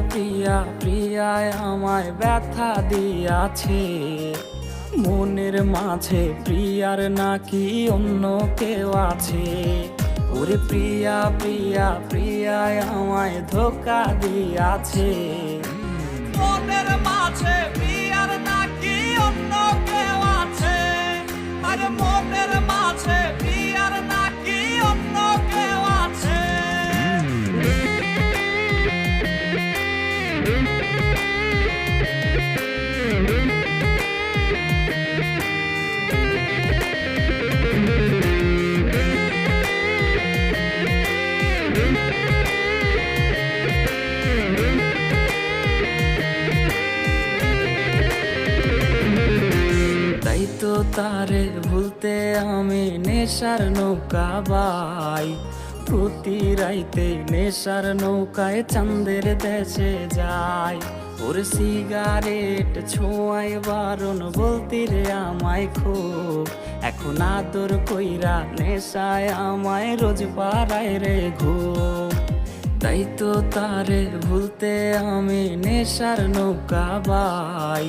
প্রিয়া প্রিয়ায় আমায় ব্যথা দিয়াছে, মনের মাঝে প্রিয়ার নাকি অন্য কেউ আছে। ওরে প্রিয়া প্রিয়া প্রিয়ায় আমায় ধোঁকা দিয়াছে, মনের মাঝে প্রিয়ার নাকি অন্য কেউ আছে। আরে মনের মাঝে প্রিয়ার নাকি অন্য কেউ আছে। তাই তো তারে ভুলতে আমি নেশার নৌকা বাই, প্রতি রাইতে নেশার নৌকায় চাঁদের দেশে যাই। ওর সিগারেট ছোঁয়ায় বারণ বলতি রে আমায় খুব, এখন আদর কইরা নেশায় আমায় রোজ পাড়ায় রে ঘুম। তাই তো তারে ভুলতে আমি নেশার নৌকা বাই,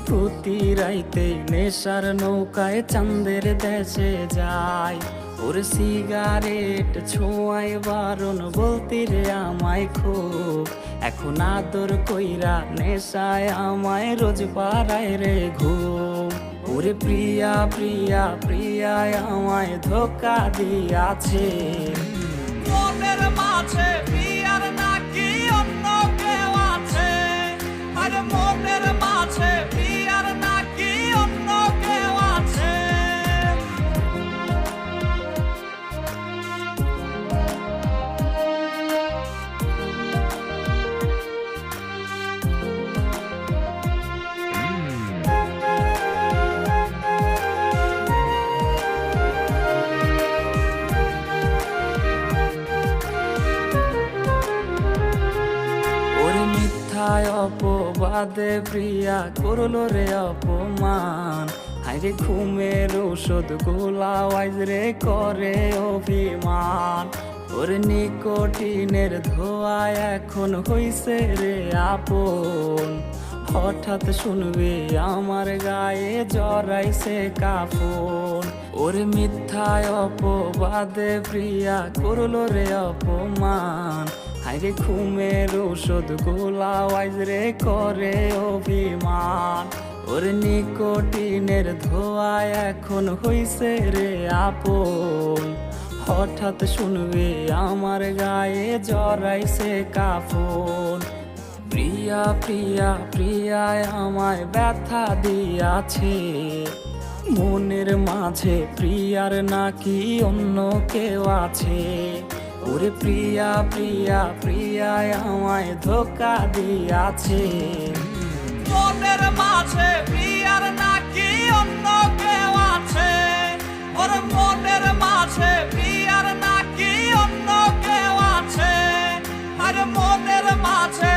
প্রতি রাইতে নেশার নৌকায় চাঁদের দেশে যাই। ওর সিগারেট ছোঁয়ায় বারণ বলতি রে আমায় খুব, এখন আদর কইরা নেশায় আমায় রোজ পাড়ায় রে ঘুম। ওরে প্রিয়া প্রিয়া প্রিয়ায় আমায় ধোঁকা দিয়াছে, মনের মাঝে প্রিয়ার নাকি অন্য কেউ আছে। আরে মনের মাঝে প্রিয়ার নাকি অন্য কেউ আছে। ওরে মিথ্যায় অপবাদে প্রিয়া করলো রে অপমান, হাইরে ঘুমের ওষুধ গোলা ওয়াইজ রে করে অভিমান। ওর নিকোটিনের ধোঁয়ায় এখন হইছে রে আপন, হঠাৎ শুনবে আমার গায়ে জড়াইছে কাফন। ওর মিথ্যায় অপবাদে প্রিয়া করলো রে অপমান, হাইরে ঘুমের ওষুধ গোলা ওয়াইজ রে করে অভিমান। ওর নিকোটিনের ধোঁয়ায় এখন হইছে রে আপন, হঠাৎ শুনবে আমার গায়ে জড়াইছে কাফন। প্রিয়া প্রিয়া প্রিয়ায় আমায় ব্যথা দিয়াছে, মনের মাঝে প্রিয়ার নাকি অন্য কেউ আছে। ওরে প্রিয়া প্রিয়া প্রিয়ায় আমায় ধোঁকা দিয়াছে, মনের মাঝে প্রিয়ার নাকি অন্য কেউ আছে। ওর মনের মাঝে প্রিয়ার নাকি অন্য কেউ আছে। আরে মনের মাঝে